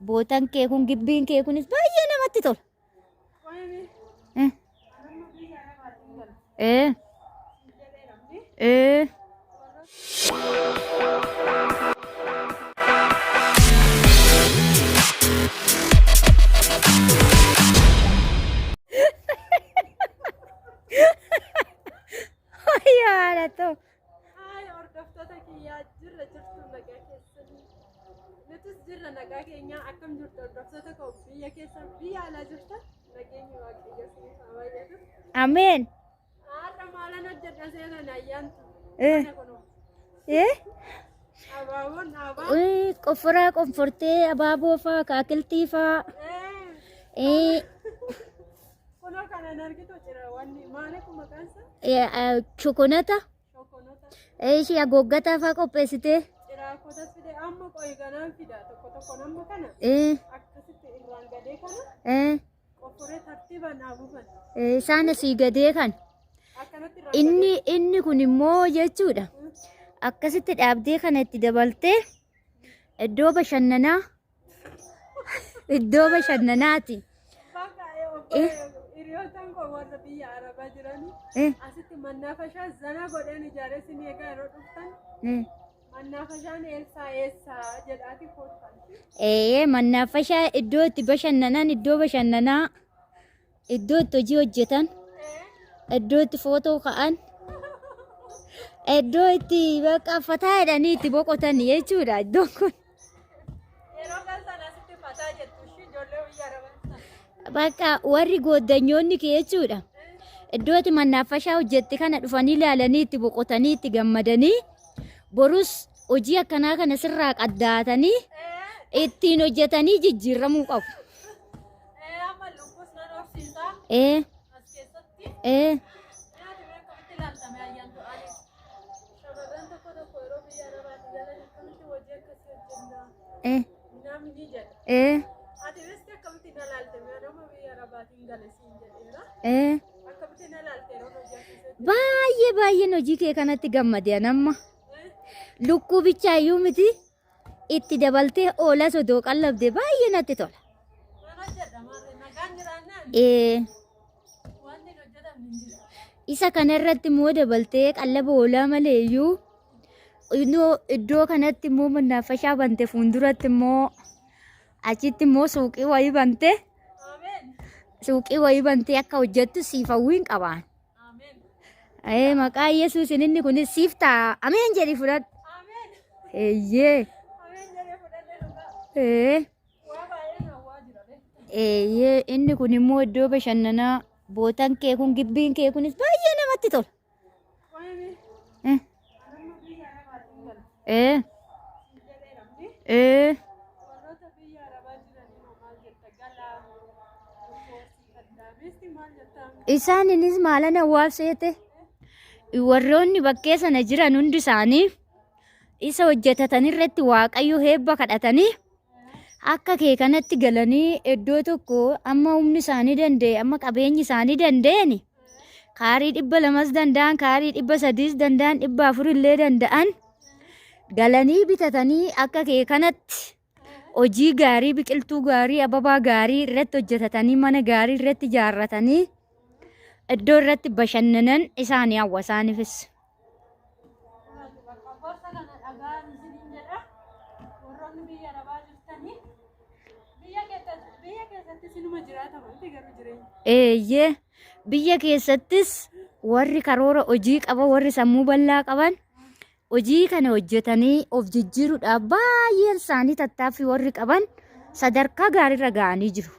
bootan kee kun gibbiin kee kunis baay'ee namatti tola. Yaada ta'u. Ay, hordoftoota kiyyaa jirra jirtu nagaa keessanii. Nutis jirra nagaa keenya akkam jirtu hordoftoota koo biyya keessa biyya alaa jirtan nageenyi waaqayyo siif haa baay'atu. Ameen. Har'a maalan hojjedha seenan ayyaantu. Abaaboon abaa. Qofforaa qonfortee abaaboo faa kaakiltii faa. Kunoo kanan argitu jira wanni maali kun maqaan isaa? Shokonata. Ishee agoggataa faa qopheessitee. Ciraakotas fide amma qoyi ganaan fida tokko nama kana. Akkasitti irraan gadee kana. Qofforee tartiibaan dhaabufan. Isaan asii gadee kan. Inni kun immoo jechuudha. Akkasitti dhaabdee kana itti dabaltee iddoo bashannanaati. Hiriyoottan koo warra biyya Arabaa jiranii asitti mannaafashaa zana godheen ijaareessinii egaa yeroo dhuftan mannaafashaan eessaa jedhaati koottan. Mannaafashaa iddoo itti bashannanan iddoo bashannanaa iddoo itti hojii hojjetan iddoo itti footoo ka'an iddoo itti bakka fataa jedhanii itti boqotan jechuudha iddoon kun. Yeroo galtan asitti fataa jettu ishii ijoollee biyya Arabaa. Bakka warri gooddanyoonni kee jechuudha. Iddoo itti mannaafashaa hojjette kana dhufanii ilaalanii itti boqotanii itti gammadanii borus hojii akkanaa kana sirraa qaddaatanii ittiin hojjetanii jijjiiramuu qabu. Amma lukkus nan horsiisaa. As keessatti. Nyaati akkamitti ilaaltame ayyaantu ani. Shamarran tokko yeroo biyya Arabaatti galan akkamitti hojii akkasii hojjenna. Namni jedha. Ati besti akkamitti na ilaaltame nama biyya Arabaatiin gale siin jedheera. Akkamitti na ilaalte yeroo hojii akkasii. Baay'een hojii kee kanatti gammadee namma. Lukkuu bichaayyuu miti itti dabaltee oola sodoo qallabdee baay'ee natti tola. Isa kanarratti immoo dabaltee qallaba oolaa maleeyyuu iddoo kanatti immoo mannaafashaa bante fuulduratti immoo achitti immoo suuqii wayii bantee akka hojjettu siif hawwiin qabaan. Maqaa Yesuus inni kunis siif ta'a. Ameen jedhi fudhadhu. Inni kun immoo iddoo bashannanaa bootan kee kun gibbiin kee kunis baay'ee namatti tola. Isaanis maalan hawaabseete warroonni bakkee sana jiran hundi isaanii isa hojjetatan irratti waaqayyo heebba kadhatanii akka kee kanatti galanii iddoo tokko amma humni isaanii danda'e amma qabeenyi isaanii danda'ani kaarii 200 danda'an kaarii 300 danda'an 400 illee danda'an galanii bitatanii akka kee kanatti hojii gaarii biqiltuu gaarii ababaa gaarii irratti hojjetatanii mana gaarii irratti ijaarratanii iddoo irratti bashannanan isaanii hawwasaaniifis. Biyya keessattis warri karoora hojii qaban warri sammuu bal'aa qaban hojii kana hojjetanii of jijjiiruudhaaf baay'een isaanii tattaaffii warri qaban sadarkaa gaariirra ga'anii jiru.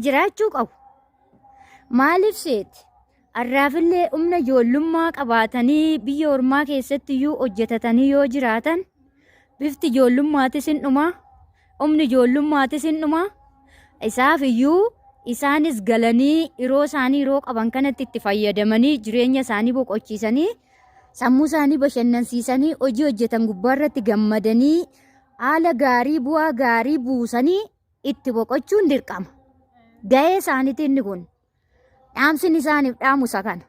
Jiraachuu qabu. Maaliif seeti? Arraafillee humna ijoollummaa qabaatanii biyya ormaa keessatti iyyuu hojjetatanii yoo jiraatan bifti ijoollummaattis hin dhumaa, humni ijoollummaattis hin dhumaa. Isaaf iyyuu isaanis galanii yeroo isaanii yeroo qaban kanatti itti fayyadamanii jireenya isaanii boqochiisanii sammuu isaanii bashannansiisanii hojii hojjetan gubbaarratti gammadanii haala gaarii bu'aa gaarii buusanii itti boqochuun dirqama. Gahee isaaniiti inni kun. Dhaamsin isaaniif dhaamusa kana.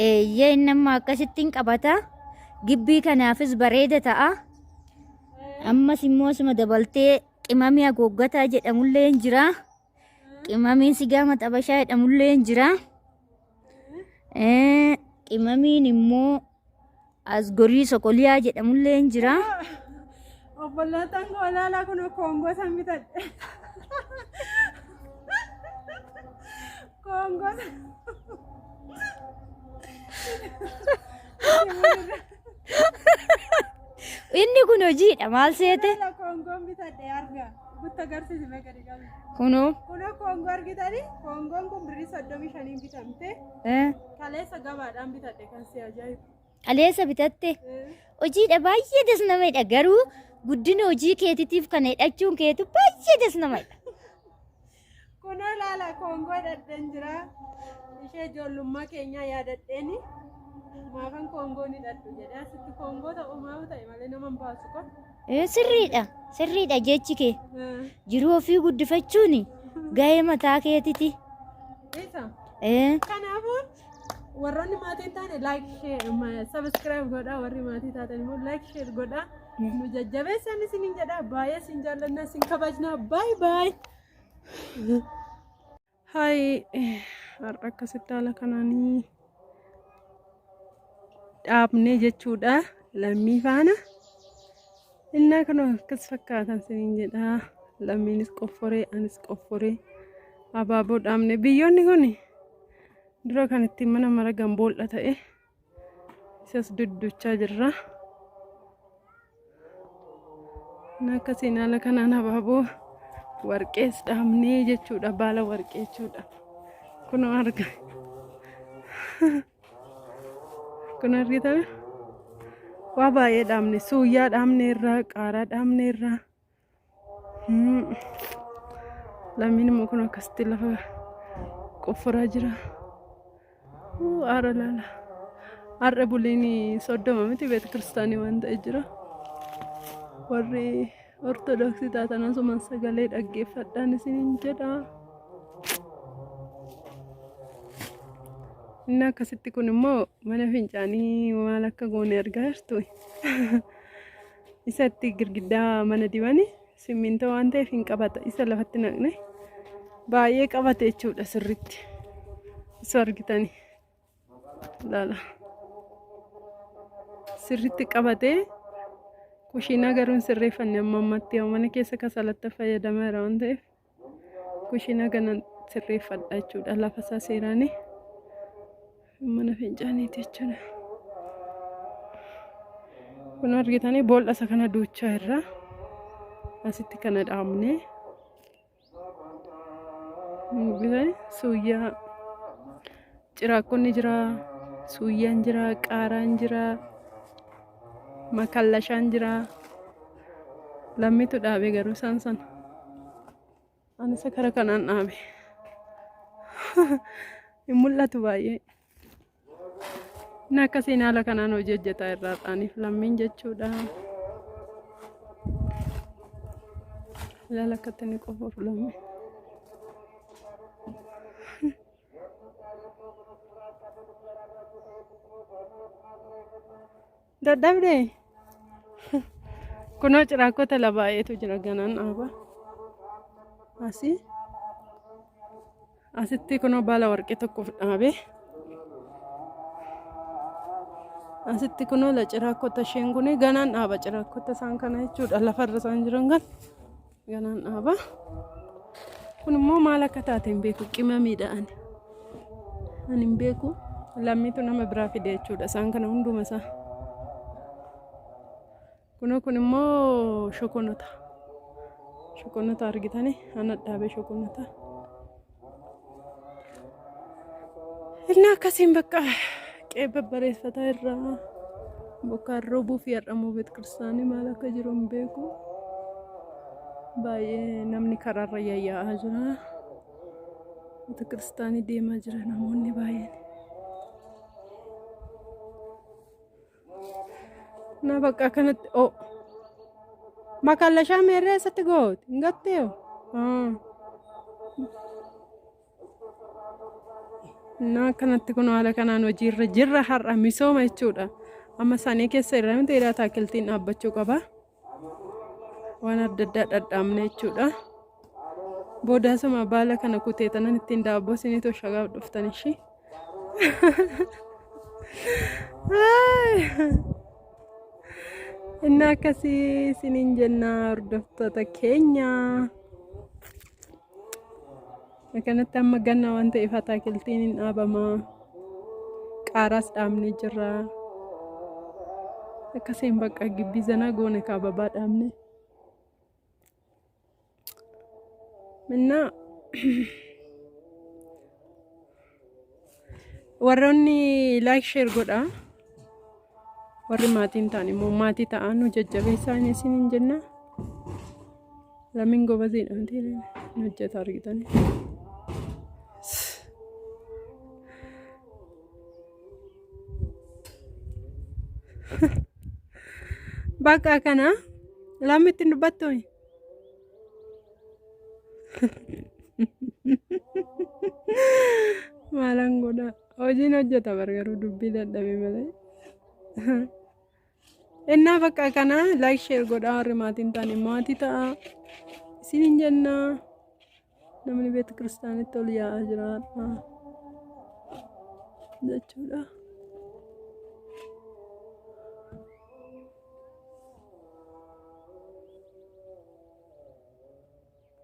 Eeyyee inni amma akkasittiin qabata. Gibbii kanaafis bareeda ta'a. Ammas immoo asuma dabaltee qimamii haguuggataa jedhamullee hin jira. Qimamiin sigaa maxabashaa jedhamullee hin jira. Qimamiin immoo asgorii sokoliyaa jedhamullee hin jira. Obbolootaan koolaalaa kun koongoo san bitadhe. Koongoo san. Inni kun hojiidha maal seete? Koongoon bitadhe arga. Gutta agarsiisi meeqadhi qabu. Kunoo. Kunoo koongoo argitani? Koongoon kun birrii 35 bitamte. Kaleessa gabaadhaan bitadhe kan si ajaa'ibu. Kaleessa bitatte? Hojiidha baay'ee das namadha garuu guddina hojii keetiitiif kana hidhachuun keetu baay'ee das namadha. Kunoo laala koongoo dhadheen jira. Ishee ijoollummaa keenyaa yaadadheeni. Maafan koongoo ni dhadhu jedhee asitti koongoo ta'uu maaf ta'e malee nama hin baasu qaba. Sirriidha. Sirriidha jechi kee. Jiruu ofii guddifachuun gahee mataa keetiiti. Kanaafuu warroonni maatiin taane like share subscribe godhaa warri maatii taatan immoo like share godhaa. Nu jajjabeessan isiniin jedhaa baay'ee isin jaalladha isin kabajnaa bye bye. Hai har'a akkasitti haala kanaanii dhaabnee jechuudha lammii faana. Innaa kan akkas fakkaatan isiniin jedhaa lammiinis qofforee anis qofforee abaaboo dhaabne biyyoonni kun dura kan ittiin mana maragan boolla ta'e isas duddachaa jirra. Akkasiin haala kanaan abaaboo warqees dhaabnee jechuudha baala warqee jechuudha. Kunoo arga. Kun argitan waa baay'ee dhaabne suuyyaa dhaabne irraa qaaraa dhaabne irraa. Lammiin immoo kun akkasitti lafa qofforaa jira. Aara laala. Har'a buliin 30 miti beeta kiristaanii waan ta'e jira. Warri ortodoksii taatan asumaan sagalee dhaggeeffadhaan isiniin jedha. Inni akkasitti kun immoo mana fincaanii maal akka goone argaa jirtu. Isatti girgiddaa mana dibani simmintoo waan ta'eef hin qabata. Isa lafatti naqne baay'ee qabate jechuudha sirriitti. Isa argitanii laala. Sirriitti qabatee kushiinaa garuun sirreeffanne amma ammatti mana keessa kasalatti fayyadameera waan ta'eef kushiinaa kana sirreeffadha jechuudha lafa isaa seeraanii. Mana fincaaniiti jechuudha. Kun argitanii boolla isa kana duuchaa irraa asitti kana dhaabne suuyyaa ciraakkonni jira, suuyyaan jira, qaaraan jira, makallashaan jira. Lammiitu dhaabe garuu isaan sana. Ani isa kara kanaan dhaabe. Hin mul'atu baay'ee. Inni akkasiin haala kanaan hojii hojjetaa irraa ta'aniif lammiin jechuudha. Ilaala akkatti inni qofoofu lammiin. Dadhabdee kunoo ciraakkota baay'eetu jira ganaan dhaaba. Asitti kunoo baala warqee tokkoof dhaabe. Asitti kunoo la ciraakkota isheen kun ganaan dhaaba ciraakkota isaan kana jechuudha lafarra isaan jiran ganaan dhaaba. Kun immoo maal akka taate hin beeku qimamiidha ani hin beeku. Lammiitu nama biraa fide jechuudha isaan kana hunduma isaa. kun immoo shokonota. Shokonota argitanii ana dhaabee shokonota. Inni akkasiin bakka qeebba bareeffataa irraa bokkaan roobuu fi har'amuu beet kiristaanii maal akka jiru hin beeku. Baay'ee namni karaarra yaa'aa jira. Beet kiristaanii deemaa jira namoonni baay'een. Na bakka kanatti makallashaa meerree eessatti gooti hin gatteeyo. Na kanatti kun haala kanaan hojiirra jirra har'a misooma jechuudha. Amma isaanii keessa irraa miti dheeraa taakiltiin dhaabbachuu qaba. Waan adda addaa dhadhaamne jechuudha. Boodaasuma baala kana kutee tanan ittiin daabboo isiniitoo shagaaf dhuftan ishii. Inni akkasii isiniin jennaa hordoftoota keenya. Kanatti amma ganna waan ta'eef ataakiltiin hin dhaabama. Qaaraas dhaabnee jirra. Akkasiin bakka gibbii zanaa goone kaababaa dhaabne. Minna warroonni like share godhaa. Warri maatiin ta'an immoo maatii ta'an jajjabeessaa isiniin jenna. Lamiin gobaziidha miti hojjeta argitanii. Bakka kana lammi ittiin dubbattu maalan godha hojiin hojjeta bargaruu dubbii dadhabee malee. Innaa bakka kana like share godhaa warri maatiin ta'an maatii ta'a isiniin jenna. Namni beet kiristaanitti ol yaa'aa jira jechuudha.